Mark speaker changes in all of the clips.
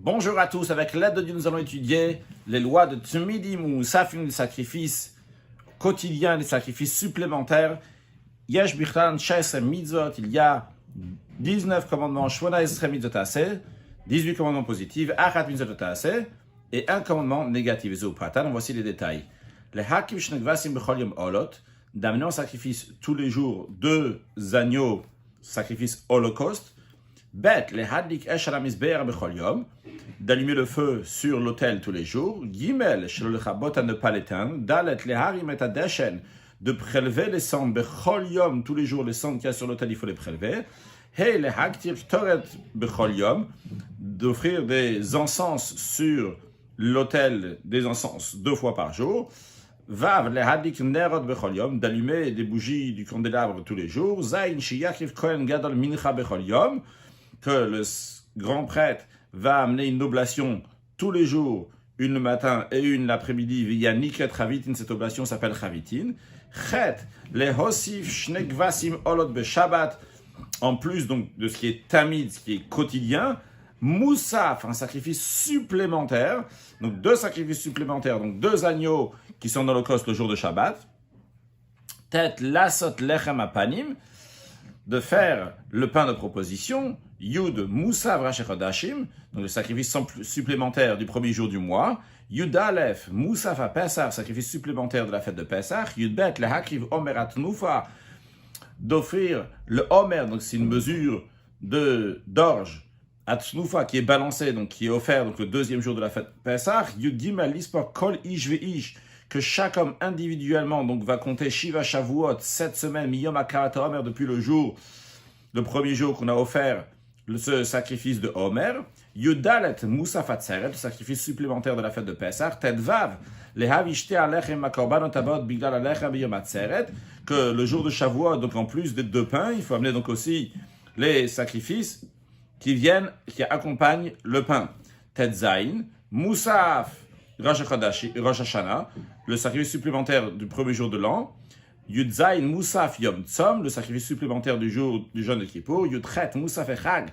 Speaker 1: Bonjour à tous, avec l'aide de Dieu, nous allons étudier les lois de Tmidim ou Safim, les sacrifices quotidiens, les sacrifices supplémentaires. Yesh Bichlan Shesem Mitzvot, il y a 19 commandements, Shmona Esrem Mitzvot Aseh, 18 commandements positifs, Achat Mitzvot Aseh, et un commandement négatif. Voici les détails. Les Hakim Shnegvasim Bechol Yom Olot, d'amener en sacrifice tous les jours 2 agneaux, sacrifice holocauste. Bet, les hadlik esh ala mizbeach bechol yom, d'allumer le feu sur l'autel tous les jours. Gimel, shelo lechabot, à ne pas l'éteindre. Dalet, les harim et adeshen, de prélever les cendres bechol yom, tous les jours les cendres qu'il y a sur l'autel, il faut les prélever. Hey, les haktir toret bechol yom, d'offrir des encens sur l'autel, des encens 2 fois par jour. Vav, les hadlik nerot bechol yom, d'allumer des bougies du candélabre tous les jours. Zain, shiyachiv kohen gadol mincha bechol yom, que le grand prêtre va amener une oblation tous les jours, une le matin et une l'après-midi, via Nikret Chavitin, cette oblation s'appelle Chavitin. Chet, les Hosif Shnegvasim Olot Beshabbat, en plus donc de ce qui est tamid, ce qui est quotidien, Moussaf, un sacrifice supplémentaire, donc 2 sacrifices supplémentaires, donc 2 agneaux qui sont dans l'Holocauste le jour de Shabbat. Tet Lasot Lechem Apanim, de faire le pain de proposition, Yud Moussav Rachechodashim, donc le sacrifice supplémentaire du premier jour du mois, Yud Aleph Moussav à Pesach, sacrifice supplémentaire de la fête de Pesach, Yud Bet le Hakriv Omer Atnufa, d'offrir le Omer, donc c'est une mesure d'orge, Atnufa qui est balancée, donc qui est offert donc le deuxième jour de la fête de Pesach, Yud Gimel Lispor Kol Ish Veish, que chaque homme individuellement donc va compter Shiva Shavuot 7 semaines Miyom Akarat Omer depuis le premier jour qu'on a offert ce sacrifice de Omer. Yudalet Moussaf Atzeret, le sacrifice supplémentaire de la fête de Pessah. Tedvav Lehavishte Alechem Makorbanot Abot Bigdal Alechem Biyom Atzeret, que le jour de Shavuot, donc en plus des 2 pains, il faut amener donc aussi les sacrifices qui accompagnent le pain. Tedzain Moussaf Rosh Hashanah, le sacrifice supplémentaire du premier jour de l'an. Yudzain Moussaf Yom Tzom, le sacrifice supplémentaire du jour du jeûne de Kippour. Yudchet Moussaf Echag,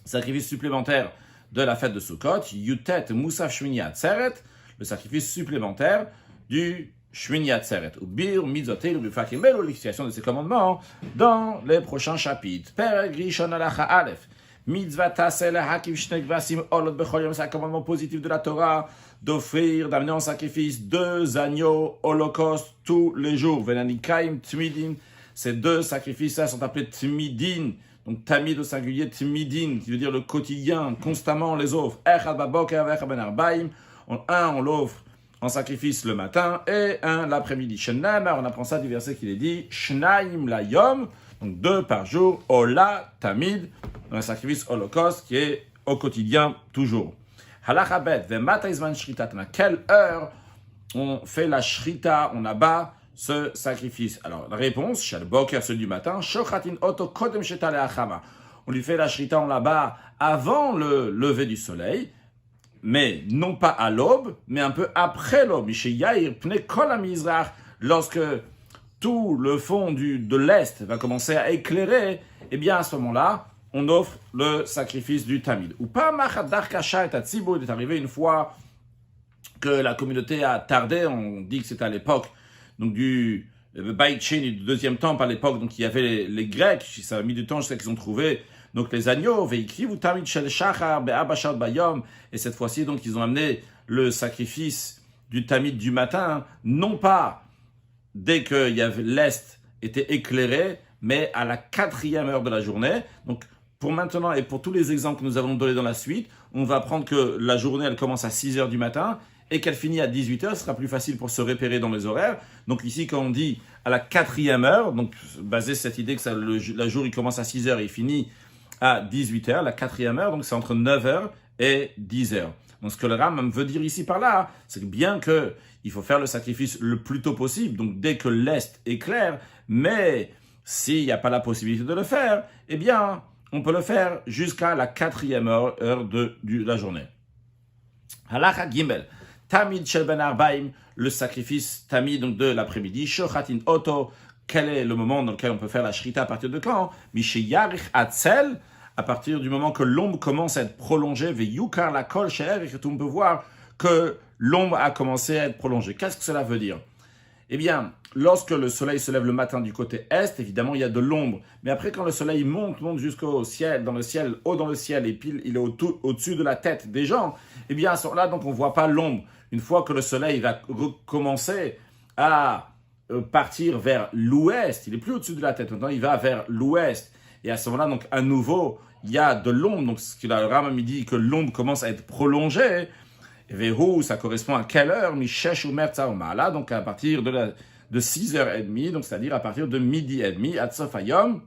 Speaker 1: sacrifice supplémentaire de la fête de Sukkot. Yutet Moussaf Shmini Atzeret, le sacrifice supplémentaire du Shmini Atzeret. Ubir Mitzvotel Ubifakim Belo, l'explication de ces commandements dans les prochains chapitres. Perek Rishon Halacha Aleph. Mitzvah Taseh Lehakiv Shnegvasim Olot Bechol Yom, c'est un commandement positif de la Torah, d'offrir, d'amener en sacrifice 2 agneaux holocauste tous les jours. Venanikaim Tmidin, ces 2 sacrifices-là sont appelés Tmidin, donc Tamid au singulier, Tmidin, qui veut dire le quotidien, constamment on les offre. Echad Baboker Vechad Ben Arbaim, on l'offre en sacrifice le matin et un l'après-midi. Shenamar, on apprend ça du verset qui est dit Shnaim la Yom, donc 2 par jour, Ola Tamid, dans un sacrifice holocauste qui est au quotidien toujours. Halacha bet, vemata izman shritat, à quelle heure on fait la shrita, on abat ce sacrifice? Alors la réponse, shal boker, celui du matin, shochatin oto kodem sheta leachama. On lui fait la shrita, on l'abat avant le lever du soleil, mais non pas à l'aube, mais un peu après l'aube. Mishe yair pne kol hamizrach, lorsque tout le fond de l'Est va commencer à éclairer, eh bien à ce moment-là, on offre le sacrifice du Tamid. Ou pas Machadar Kasha et Tatsibo, il est arrivé une fois que la communauté a tardé, on dit que c'était à l'époque donc du Beit Sheni, du deuxième temple à l'époque, donc il y avait les Grecs, ça a mis du temps jusqu'à qu'ils ont trouvé donc les agneaux, Veikriv ou Tamid Shel Shachar, Be'abashad Bayom, et cette fois-ci donc ils ont amené le sacrifice du Tamid du matin, non pas dès que l'Est était éclairé, mais à la 4e heure de la journée. Donc, pour maintenant et pour tous les exemples que nous avons donnés dans la suite, on va apprendre que la journée, elle commence à 6 heures du matin et qu'elle finit à 18 heures. Ce sera plus facile pour se repérer dans les horaires. Donc ici, quand on dit à la 4e heure, donc basé sur cette idée que la jour, il commence à 6 heures et il finit à 18 heures, la 4e heure, donc c'est entre 9 heures et 10 heures. Donc ce que le Rambam veut dire ici par là, c'est que bien que il faut faire le sacrifice le plus tôt possible, donc dès que l'Est est clair, mais s'il n'y a pas la possibilité de le faire, eh bien, on peut le faire jusqu'à la 4e heure de la journée. Halacha Gimel, Tamid Shel Ben Arbaim, le sacrifice Tamid donc de l'après-midi, Shochatin Oto, quel est le moment dans lequel on peut faire la shrita à partir de quand? Mishe Yarich Atzel, à partir du moment que l'ombre commence à être prolongée, Veyukar la kol she'er, et que tout le monde peut voir que l'ombre a commencé à être prolongée. Qu'est-ce que cela veut dire? Eh bien, lorsque le soleil se lève le matin du côté est, évidemment, il y a de l'ombre. Mais après, quand le soleil monte jusqu'au ciel, haut dans le ciel, et puis il est au-dessus de la tête des gens, eh bien, à ce moment-là, donc, on ne voit pas l'ombre. Une fois que le soleil va recommencer à partir vers l'ouest, il n'est plus au-dessus de la tête, maintenant il va vers l'ouest. Et à ce moment-là, donc, à nouveau, il y a de l'ombre. Donc, ce que le Rambam dit, que l'ombre commence à être prolongée. Vehu, ça correspond à quelle heure? Mishesh ou Mertza ou Ma'ala, donc à partir de 6h30, donc c'est-à-dire à partir de midi et demi, Atsof Hayom,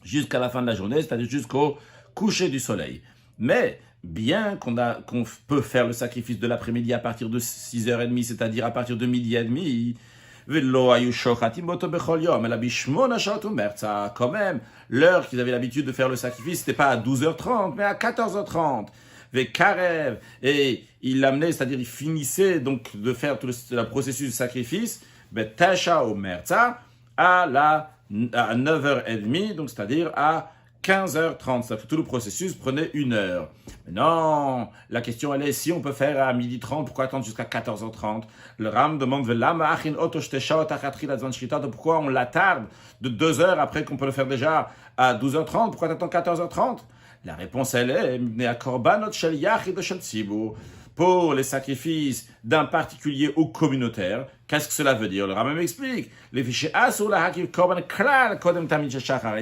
Speaker 1: jusqu'à la fin de la journée, c'est-à-dire jusqu'au coucher du soleil. Mais, bien qu'on peut faire le sacrifice de l'après-midi à partir de 6h30, c'est-à-dire à partir de midi et demi, mais quand même, l'heure qu'ils avaient l'habitude de faire le sacrifice, c'était pas à 12h30, mais à 14h30. Karev, et il l'amenait, c'est-à-dire il finissait donc de faire tout le processus de sacrifice, Tasha au Merza, à 9h30, donc c'est-à-dire à 15h30. Ça fait tout le processus prenait 1 heure. Mais non, la question elle est, si on peut faire à 12h30, pourquoi attendre jusqu'à 14h30? Le Ram demande, pourquoi on l'attarde de 2 heures après qu'on peut le faire déjà à 12h30? Pourquoi t'attends 14h30? La réponse, elle est pour les sacrifices d'un particulier ou communautaire. Qu'est-ce que cela veut dire? Le Rambam m'explique. Il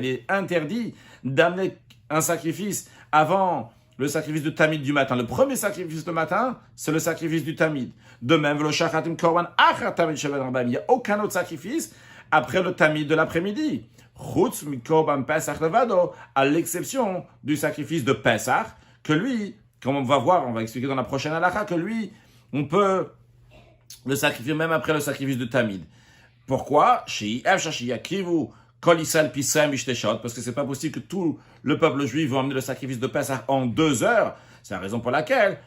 Speaker 1: est interdit d'amener un sacrifice avant le sacrifice de Tamid du matin. Le premier sacrifice du matin, c'est le sacrifice du Tamid. De même, il n'y a aucun autre sacrifice après le Tamid de l'après-midi. À l'exception du sacrifice de Pesach, que lui, comme on va voir, on va expliquer dans la prochaine halakha, que lui, on peut le sacrifier même après le sacrifice de Tamid. Pourquoi? Parce que c'est pas possible que tout le peuple juif va emmener le sacrifice de Pesach en 2 heures. C'est la raison pour laquelle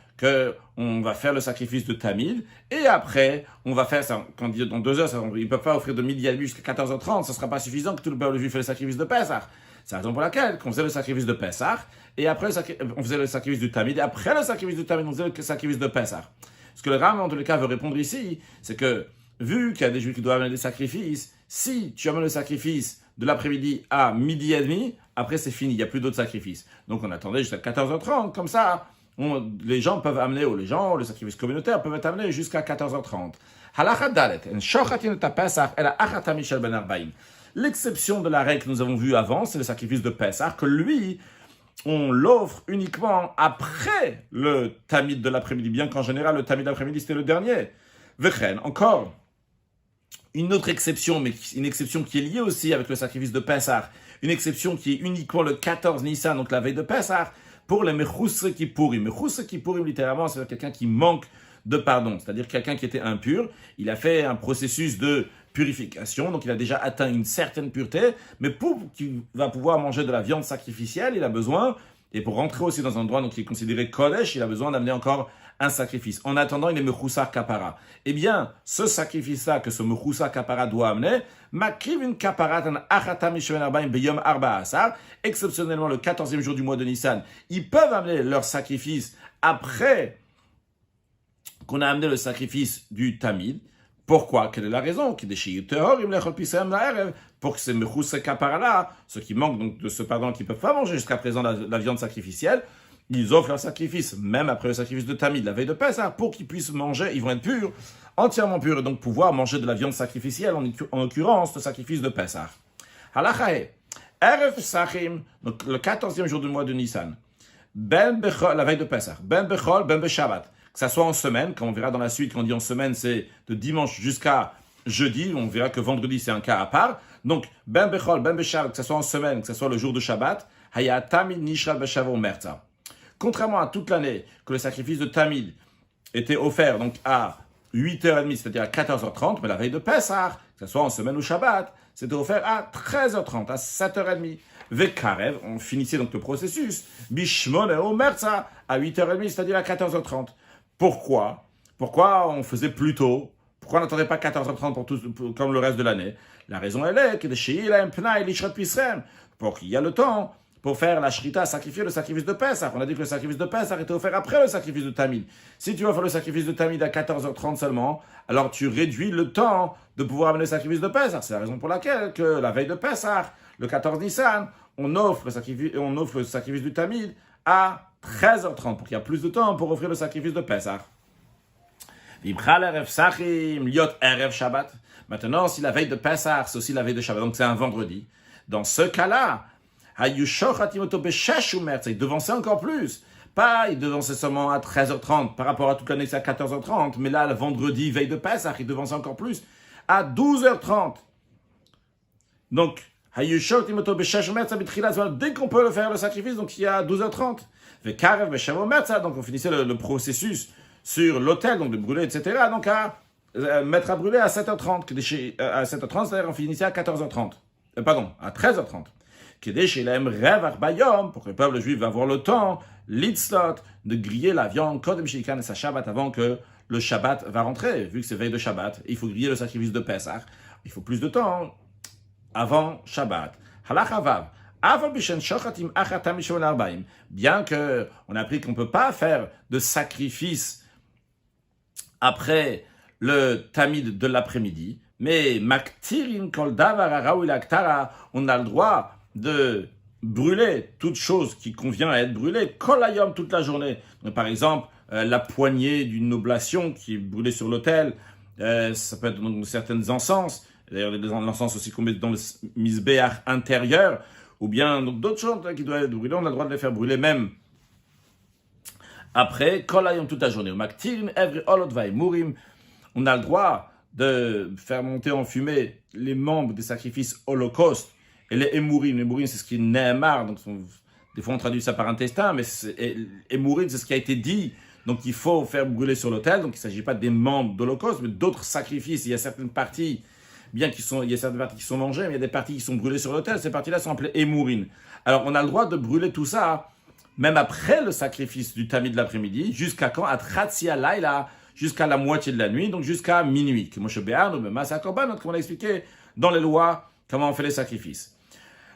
Speaker 1: on va faire le sacrifice de Tamid, et après, on va faire ça, quand on dit dans 2 heures, ils ne peuvent pas offrir de midi à demi jusqu'à 14h30, ça ne sera pas suffisant que tout le peuple juif fait le sacrifice de Pesach. C'est la raison pour laquelle, on faisait le sacrifice de Pesach, et après, on faisait le sacrifice du Tamid, et après le sacrifice du Tamid, on faisait le sacrifice de Pesach. Ce que le Ram, en tous les cas, veut répondre ici, c'est que, vu qu'il y a des juifs qui doivent amener des sacrifices, si tu amènes le sacrifice de l'après-midi à midi et demi, après c'est fini, il n'y a plus d'autres sacrifices. Donc on attendait jusqu'à 14h30, comme ça, les gens peuvent amener, ou les gens, le sacrifice communautaire peuvent être amenés jusqu'à 14h30. L'exception de la règle que nous avons vue avant, c'est le sacrifice de Pessah, que lui, on l'offre uniquement après le Tamid de l'après-midi, bien qu'en général, le Tamid de l'après-midi, c'était le dernier. Vechen, encore, une autre exception, mais une exception qui est liée aussi avec le sacrifice de Pessah, une exception qui est uniquement le 14 Nissan, donc la veille de Pessah, pour les Mechus Kippourim. Mechus Kippourim, littéralement, c'est quelqu'un qui manque de pardon, c'est-à-dire quelqu'un qui était impur, il a fait un processus de purification, donc il a déjà atteint une certaine pureté, mais pour qu'il va pouvoir manger de la viande sacrificielle, il a besoin, et pour rentrer aussi dans un endroit donc, qui est considéré Kodesh, il a besoin d'amener encore un sacrifice. En attendant, il est Mechoussar Kapara. Eh bien, ce sacrifice-là que ce Mechoussar Kapara doit amener, Makrivin Kaparatan Achatam Mishven Arbaim Beyom Arba Asar, exceptionnellement le 14e jour du mois de Nissan, ils peuvent amener leur sacrifice après qu'on a amené le sacrifice du Tamid. Pourquoi? Quelle est la raison? Pour que ces Mechoussar Kapara-là, ceux qui manquent donc de ce pardon, qui ne peuvent pas manger jusqu'à présent la viande sacrificielle, ils offrent leur sacrifice, même après le sacrifice de Tamid, la veille de Pessah, pour qu'ils puissent manger, ils vont être purs, entièrement purs, et donc pouvoir manger de la viande sacrificielle, en l'occurrence, le sacrifice de Pessah. Halachae, Erev Sachim, donc le 14e jour du mois de Nissan, Ben Bechol, la veille de Pessah, Ben Bechol, Ben Beshabbat, que ça soit en semaine, comme on verra dans la suite, quand on dit en semaine, c'est de dimanche jusqu'à jeudi, on verra que vendredi, c'est un cas à part. Donc, Ben Bechol, Ben Beshabbat, que ça soit en semaine, que ça soit le jour de Shabbat, Haya Tamid Nishra Beshavon Merza. Contrairement à toute l'année, que le sacrifice de Tamid était offert donc à 8h30, c'est-à-dire à 14h30, mais la veille de Pessah, que ce soit en semaine ou Shabbat, c'était offert à 13h30, à 7h30. Vekarev, on finissait donc le processus, Bishmon et Omerza, à 8h30, c'est-à-dire à 14h30. Pourquoi on faisait plus tôt? Pourquoi on n'attendait pas 14h30 comme le reste de l'année? La raison elle est que pour qu'il y a le temps pour faire la shrita, sacrifier le sacrifice de Pessah. On a dit que le sacrifice de Pessah était offert après le sacrifice de Tamid. Si tu offres le sacrifice de Tamid à 14h30 seulement, alors tu réduis le temps de pouvoir amener le sacrifice de Pessah. C'est la raison pour laquelle que la veille de Pessah, le 14 Nissan, on offre le sacrifice du Tamid à 13h30 pour qu'il y ait plus de temps pour offrir le sacrifice de Pessah. Maintenant, si la veille de Pessah, c'est aussi la veille de Shabbat, donc c'est un vendredi, dans ce cas-là, il devançait encore plus. Pas, il devançait seulement à 13h30, par rapport à toute l'année, c'est à 14h30, mais là, le vendredi, veille de Pessah, il devançait encore plus, à 12h30. Donc, dès qu'on peut le faire, le sacrifice, donc il y a 12h30. Donc on finissait le processus sur l'autel, donc de brûler, etc. Donc à mettre à brûler à 7h30. À 7h30, c'est-à-dire on finissait à 14h30. À 13h30. Pour que le peuple juif va avoir le temps, l'itzlot, de griller la viande, kodem shilikan et sa Shabbat, avant que le Shabbat va rentrer. Vu que c'est veille de Shabbat, il faut griller le sacrifice de Pessah. Il faut plus de temps avant Shabbat. Halacha vav. Bien que on a appris qu'on ne peut pas faire de sacrifice après le tamid de l'après-midi, mais on a le droit de brûler toute chose qui convient à être brûlée, kolayom toute la journée. Donc, par exemple, la poignée d'une oblation qui est brûlée sur l'autel, ça peut être donc certaines encens, d'ailleurs l'encens aussi qu'on met dans le misbéach intérieur, ou bien donc, d'autres choses qui doivent être brûlées, on a le droit de les faire brûler même après, kolayom toute la journée. On a le droit de faire monter en fumée les membres des sacrifices holocaustes et les émourim. Les émourim, c'est ce qui est nehemar, donc des fois on traduit ça par intestin, mais émourim, c'est ce qui a été dit. Donc il faut faire brûler sur l'autel, donc il ne s'agit pas des membres d'holocauste, mais d'autres sacrifices. Il y a certaines parties, il y a certaines parties qui sont mangées, mais il y a des parties qui sont brûlées sur l'autel. Ces parties-là sont appelées émourim. Alors on a le droit de brûler tout ça, même après le sacrifice du tamis de l'après-midi, jusqu'à quand? À Tratsia Laila, jusqu'à la moitié de la nuit, donc jusqu'à minuit. Comme on a expliqué dans les lois comment on fait les sacrifices.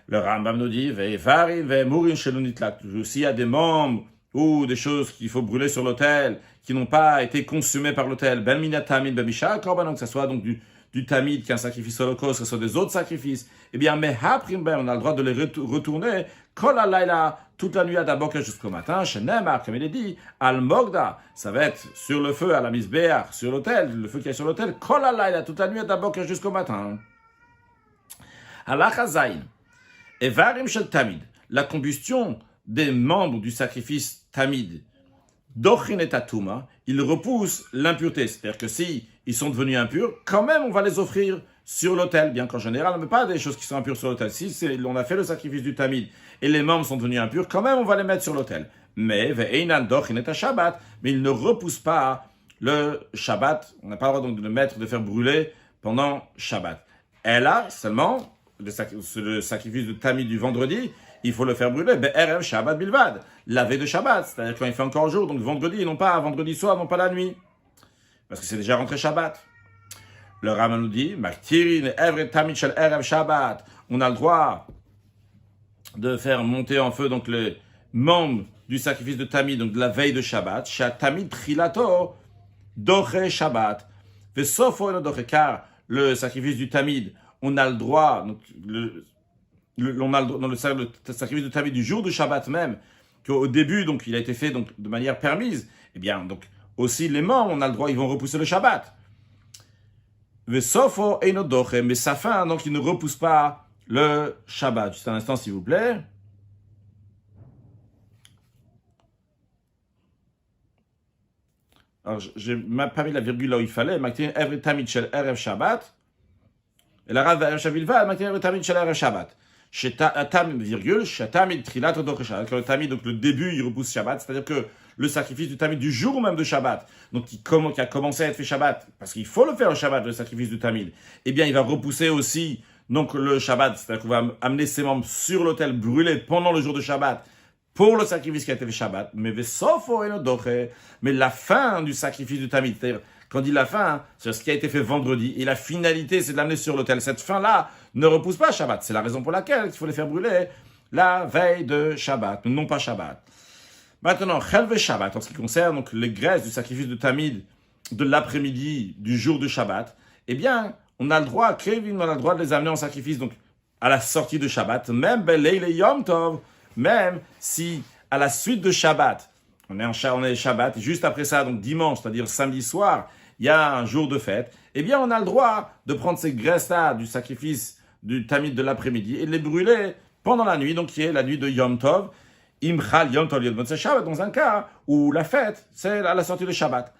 Speaker 1: Le Rambam nous dit, s'il y a des membres ou des choses qu'il faut brûler sur l'autel, qui n'ont pas été consumées par l'autel, que ce soit donc du tamid, qui est un sacrifice holocauste, que ce soit des autres sacrifices, eh bien, on a le droit de les retourner, toute la nuit à Daboka jusqu'au matin, comme il est dit, al-mogda, ça va être sur le feu, à la misbéach, sur l'autel, le feu qui est sur l'autel, toute la nuit à Daboka jusqu'au matin. Halacha zayin, evarim shel tamid, la combustion des membres du sacrifice tamid, dochin et atuma, ils repoussent l'impureté, c'est-à-dire que si ils sont devenus impurs, quand même on va les offrir sur l'autel, bien qu'en général on ne met pas des choses qui sont impures sur l'autel. Si on a fait le sacrifice du tamid et les membres sont devenus impurs, quand même on va les mettre sur l'autel. Mais ils ne repoussent pas le Shabbat. On n'a pas le droit donc de le mettre, de faire brûler pendant Shabbat. Et là, seulement, le sacrifice du tamid du vendredi, il faut le faire brûler. Erev Shabbat bilvad, la veille de Shabbat, c'est-à-dire quand il fait encore jour, donc vendredi, non pas vendredi soir, non pas la nuit. Parce que c'est déjà rentré Shabbat. Le Rambam nous dit, on a le droit de faire monter en feu donc les membres du sacrifice de Tamid, donc de la veille de Shabbat, Tamid Trilato, Doche Shabbat, car le sacrifice du Tamid, on a le droit, donc on a dans le sacrifice de Tamid du jour de Shabbat même, qu'au début, donc il a été fait donc de manière permise, eh bien, donc aussi les membres, on a le droit, ils vont repousser le Shabbat. Mais sa fin, donc il ne repousse pas le Shabbat. Juste un instant, s'il vous plaît. Alors, j'ai pas mis la virgule là où il fallait. Every tamid shel erev Shabbat. Et la rave erev shavilva, every tamid shel erev Shabbat. Tamid, virgule, tamid trilat odor Shabbat. Le tamid, donc le début, il repousse Shabbat. C'est-à-dire que le sacrifice du tamid du jour même de Shabbat, donc qui a commencé à être fait Shabbat, parce qu'il faut le faire le Shabbat, le sacrifice du tamid, eh bien il va repousser aussi donc le Shabbat, c'est-à-dire qu'on va amener ses membres sur l'autel brûlés pendant le jour de Shabbat pour le sacrifice qui a été fait Shabbat, mais la fin du sacrifice du tamid, c'est-à-dire quand on dit la fin, c'est ce qui a été fait vendredi, et la finalité c'est de l'amener sur l'autel. Cette fin-là ne repousse pas Shabbat, c'est la raison pour laquelle il faut les faire brûler la veille de Shabbat, non pas Shabbat. Maintenant, Chelve Shabbat, en ce qui concerne donc les graisses du sacrifice de Tamid de l'après-midi du jour de Shabbat, eh bien, on a le droit, Kevin, on a le droit de les amener en sacrifice, donc à la sortie de Shabbat, même Beleil Yom Tov, même si à la suite de Shabbat, on est Shabbat, et juste après ça, donc dimanche, c'est-à-dire samedi soir, il y a un jour de fête, eh bien, on a le droit de prendre ces graisses-là du sacrifice du Tamid de l'après-midi et de les brûler pendant la nuit, donc qui est la nuit de Yom Tov, Imchal Yom Tov Yom Motzei Shabbat, dans un cas où la fête, c'est à la sortie de Shabbat.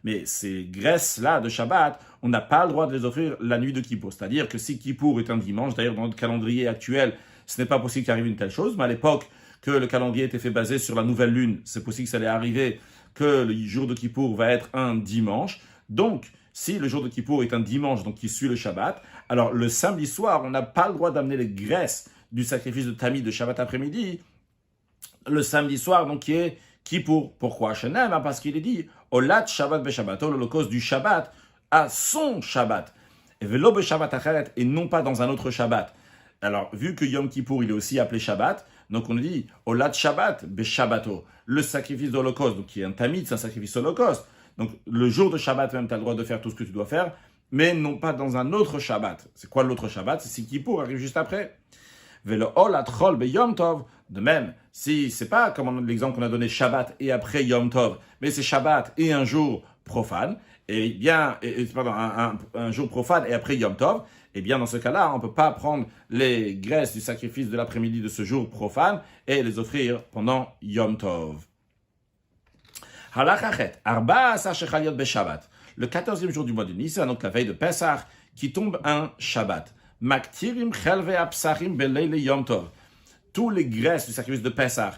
Speaker 1: Mais ces graisses-là de Shabbat, on n'a pas le droit de les offrir la nuit de Kippour. C'est-à-dire que si Kippour est un dimanche, d'ailleurs dans notre calendrier actuel, ce n'est pas possible qu'arrive une telle chose, mais à l'époque que le calendrier était fait basé sur la nouvelle lune, c'est possible que ça allait arriver que le jour de Kippour va être un dimanche. Donc, si le jour de Kippour est un dimanche, donc qui suit le Shabbat, alors le samedi soir, on n'a pas le droit d'amener les graisses du sacrifice de Tamid de Shabbat après-midi, le samedi soir, donc qui est Kippour. Pourquoi? Parce qu'il est dit Olat Shabbat Beshabbat, l'holocauste du Shabbat à son Shabbat. Et velo Beshabbat Acheret, et non pas dans un autre Shabbat. Alors, vu que Yom Kippour, il est aussi appelé Shabbat, donc on dit Olat Shabbat Beshabbato, le sacrifice d'holocauste, donc qui est un Tamid, c'est un sacrifice holocauste. Donc, le jour de Shabbat, même, tu as le droit de faire tout ce que tu dois faire, mais non pas dans un autre Shabbat. C'est quoi l'autre Shabbat? C'est si Kippour arrive juste après. Velo Olat Chol Be Yom Tov. De même, si c'est pas comme l'exemple qu'on a donné Shabbat et après Yom Tov, mais c'est Shabbat et un jour profane, un jour profane et après Yom Tov, eh bien dans ce cas-là, on ne peut pas prendre les graisses du sacrifice de l'après-midi de ce jour profane et les offrir pendant Yom Tov. Halachachet, Arba Asar Shechaliot Beshabbat. Le 14e jour du mois de Nissan, donc la veille de Pessah, qui tombe un Shabbat. Maktirim Chelve Apsarim Beleil Yom Tov. Tous les graisses du sacrifice de Pessah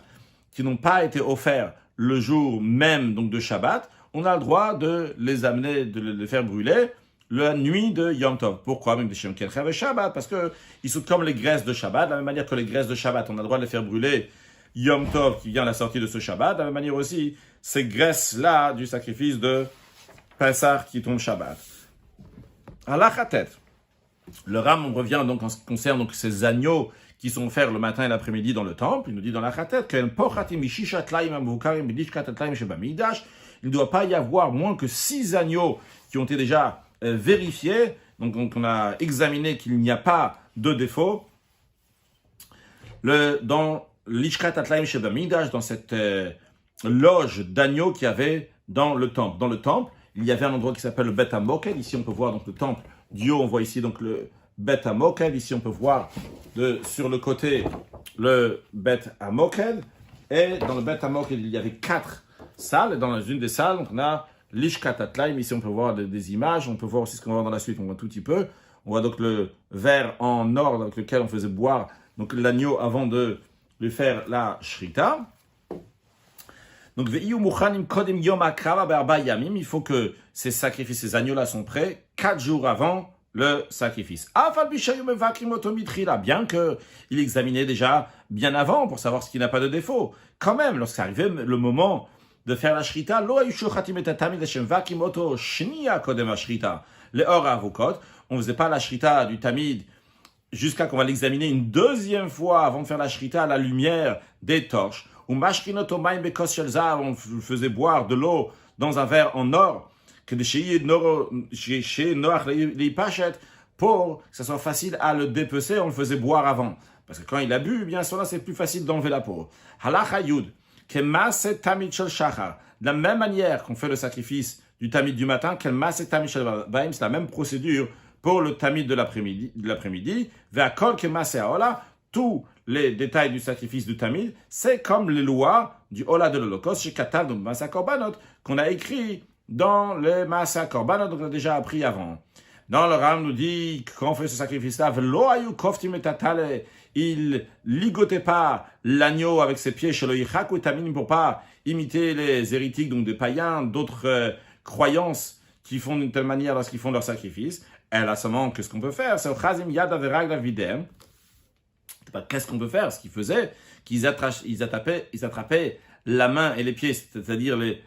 Speaker 1: qui n'ont pas été offerts le jour même donc de Shabbat, on a le droit de les amener, de les faire brûler la nuit de Yom Tov. Pourquoi? Même des Shem Kelchev et Shabbat, parce qu'ils sont comme les graisses de Shabbat, de la même manière que les graisses de Shabbat, on a le droit de les faire brûler Yom Tov qui vient à la sortie de ce Shabbat, de la même manière aussi, ces graisses-là du sacrifice de Pessah qui tombe Shabbat. Halachatet. Le Ram revient donc en ce qui concerne donc ces agneaux qui sont offerts le matin et l'après-midi dans le temple. Il nous dit dans la Khatet qu'il ne doit pas y avoir moins que 6 agneaux qui ont été déjà vérifiés. Donc on a examiné qu'il n'y a pas de défaut. Dans l'Ishkat Atlaim Shebamidash, dans cette loge d'agneaux qu'il y avait dans le temple. Dans le temple, il y avait un endroit qui s'appelle le Bet HaMoked. Ici, on peut voir donc le temple du haut. On voit ici donc le Bet HaMoked. Ici, on peut voir sur le côté le Bet HaMoked. Et dans le Bet HaMoked, il y avait 4 salles. Et dans une des salles, donc, on a l'Ishkat Atlaim. Ici, on peut voir des images. On peut voir aussi ce qu'on va voir dans la suite. On voit un tout petit peu. On voit donc le verre en or avec lequel on faisait boire donc l'agneau avant de lui faire la shrita. Donc, il faut que ces sacrifices, ces agneaux-là sont prêts 4 jours avant le sacrifice. Bien qu'il examinait déjà bien avant pour savoir ce qui n'a pas de défaut. Quand même, lorsqu'arrivait le moment de faire la shrita, on ne faisait pas la shrita du tamid jusqu'à qu'on va l'examiner une deuxième fois avant de faire la shrita à la lumière des torches. On faisait boire de l'eau dans un verre en or, pour que ça soit facile à le dépecer, on le faisait boire avant. Parce que quand il a bu, bien sûr, là, c'est plus facile d'enlever la peau. De la même manière qu'on fait le sacrifice du tamid du matin, c'est la même procédure pour le tamid de l'après-midi. Tous les détails du sacrifice du tamid, c'est comme les lois du Ola de l'Holocauste, chez Katav, donc Masa Korbanot, qu'on a écrit dans les Masa Korbanot, donc on a déjà appris avant. Dans le Ram nous dit, quand on fait ce sacrifice-là, il ligotait pas l'agneau avec ses pieds chez le Yichaku et Tamim pour pas imiter les hérétiques, donc des païens, d'autres croyances qui font d'une telle manière lorsqu'ils font leur sacrifice. Elle a seulement que ce qu'on peut faire, c'est au Chazim Yad Averag Davidem. Qu'est-ce qu'on peut faire? Ce qu'ils faisaient, qu'ils attrapaient la main et les pieds, c'est-à-dire les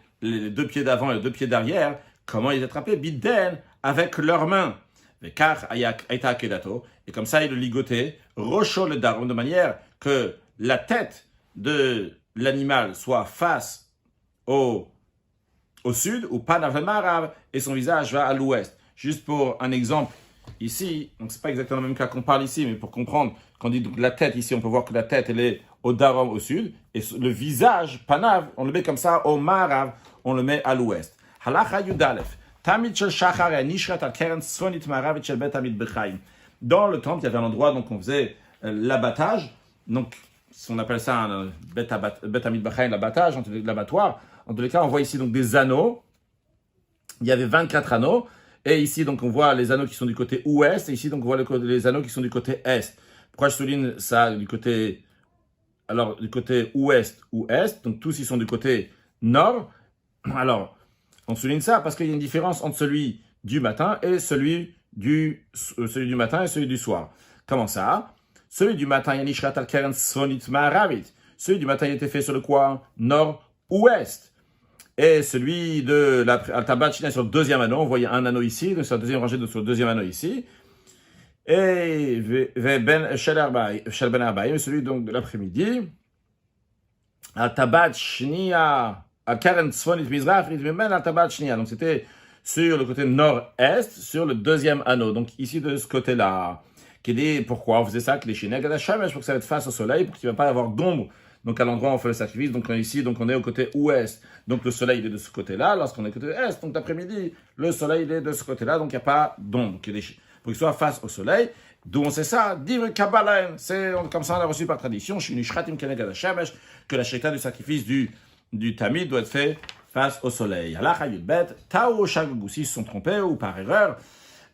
Speaker 1: 2 pieds d'avant et les 2 pieds d'arrière. Comment ils attrapaient? Biden, avec leurs mains. Vekar aita kedato. Et comme ça, il le ligotait, rocho le daron, de manière que la tête de l'animal soit face au sud, ou panav marav, et son visage va à l'ouest. Juste pour un exemple, ici, donc c'est pas exactement le même cas qu'on parle ici, mais pour comprendre, quand on dit donc la tête ici, on peut voir que la tête, elle est au darom, au sud, et le visage, panav, on le met comme ça, au marav, on le met à l'ouest. Halacha yudalef. Tamid shel shachar et nishrat al keren tzfonit marav et shel bet tamid bechaim. Dans le temple, il y avait un endroit, donc on faisait l'abattage, donc on appelle ça un bet tamid bechaim, l'abattage, l'abattoir. En tous les cas, on voit ici donc des anneaux. Il y avait 24 anneaux. Et ici, donc, on voit les anneaux qui sont du côté ouest. Et ici, donc, on voit les anneaux qui sont du côté est. Pourquoi je souligne ça du côté ouest ou est? Donc, tous, ils sont du côté nord. Alors, on souligne ça parce qu'il y a une différence entre celui du matin et celui du matin et celui du soir. Comment ça? Celui du matin, il y a Nishrat al-Keren Svonit Ma'aravit. Celui du matin, il était fait sur le coin nord-ouest. Et celui de la Tabat China sur le deuxième anneau, on voyait un anneau ici, donc sur la deuxième rangée, sur le deuxième anneau ici. Et Shel Ben Arbaïm, celui donc de l'après-midi. Tabat China, Karen Tzfonit Mizrach, Tabat China. Donc c'était sur le côté nord-est, sur le deuxième anneau. Donc ici de ce côté-là. Pourquoi on faisait ça? Que les Chinais, pour que ça va être face au soleil, pour qu'il ne va pas y avoir d'ombre. Donc à l'endroit où on fait le sacrifice, donc ici, donc on est au côté ouest, donc le soleil il est de ce côté-là, lorsqu'on est au côté est, donc l'après-midi, le soleil il est de ce côté-là, donc il n'y a pas d'ombre, pour qu'il soit face au soleil. D'où on sait ça? Divre Kabbalah, c'est comme ça on a reçu par tradition, chez Nishratim Kenegad Hashemesh, que la shrita du sacrifice du tamid doit être fait face au soleil. Allah Hayubet, Tao Shagoussi se sont trompés ou par erreur.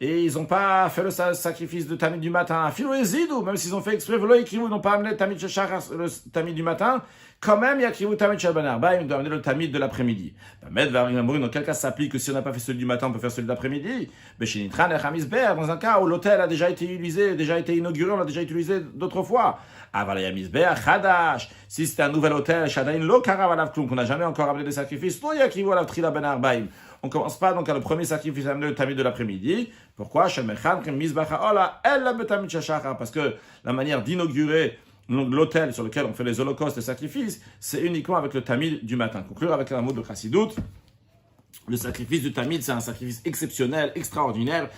Speaker 1: Et ils n'ont pas fait le sacrifice de tamid du matin. Philo et Zidou, même s'ils ont fait exprès, ils n'ont pas amené le tamid le tamid du matin. Quand même, il y a Krivou tamid shel ben arba, ils doivent amener le tamid de l'après-midi. Dans quel cas ça s'applique que si on n'a pas fait celui du matin, on peut faire celui de l'après-midi? Dans un cas où l'hôtel a déjà été utilisé, déjà été inauguré, on l'a déjà utilisé d'autres fois. Si c'est un nouvel hôtel, qu'on n'a jamais encore amené des sacrifices, on ne commence pas donc à le premier sacrifice à amener le tamid de l'après-midi. Pourquoi? Parce que la manière d'inaugurer l'hôtel sur lequel on fait les holocaustes et sacrifices, c'est uniquement avec le tamid du matin. Conclure avec un mot de Chassidut. Le sacrifice du tamid, c'est un sacrifice exceptionnel, extraordinaire,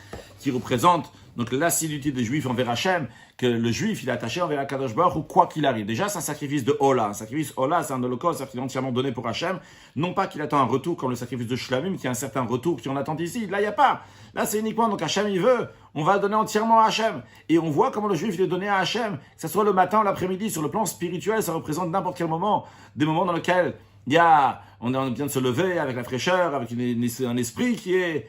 Speaker 1: qui représente donc l'assiduité des Juifs envers Hachem, que le Juif il est attaché envers Kadosh Baruch Hu quoi qu'il arrive. Déjà, c'est un sacrifice de Ola. Un sacrifice Ola, c'est un holocauste, c'est-à-dire qu'il est entièrement donné pour Hachem. Non pas qu'il attend un retour comme le sacrifice de Shlamim, qui a un certain retour qu'on attend ici. Là, il n'y a pas. Là, c'est uniquement, donc Hachem, il veut. On va le donner entièrement à Hachem. Et on voit comment le Juif il est donné à Hachem, que ce soit le matin ou l'après-midi. Sur le plan spirituel, ça représente n'importe quel moment. Des moments dans lesquels on vient de se lever avec la fraîcheur, avec un esprit qui est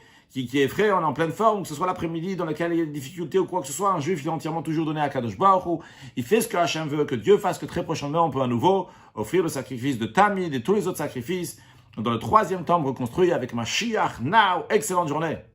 Speaker 1: frais, on est en pleine forme, que ce soit l'après-midi dans lequel il y a des difficultés ou quoi que ce soit, un juif il est entièrement toujours donné à Kadosh Baruch Hu, il fait ce que Hachem veut, que Dieu fasse, que très prochainement on peut à nouveau offrir le sacrifice de Tamid et tous les autres sacrifices dans le troisième temple reconstruit avec Mashiach Now. Excellente journée.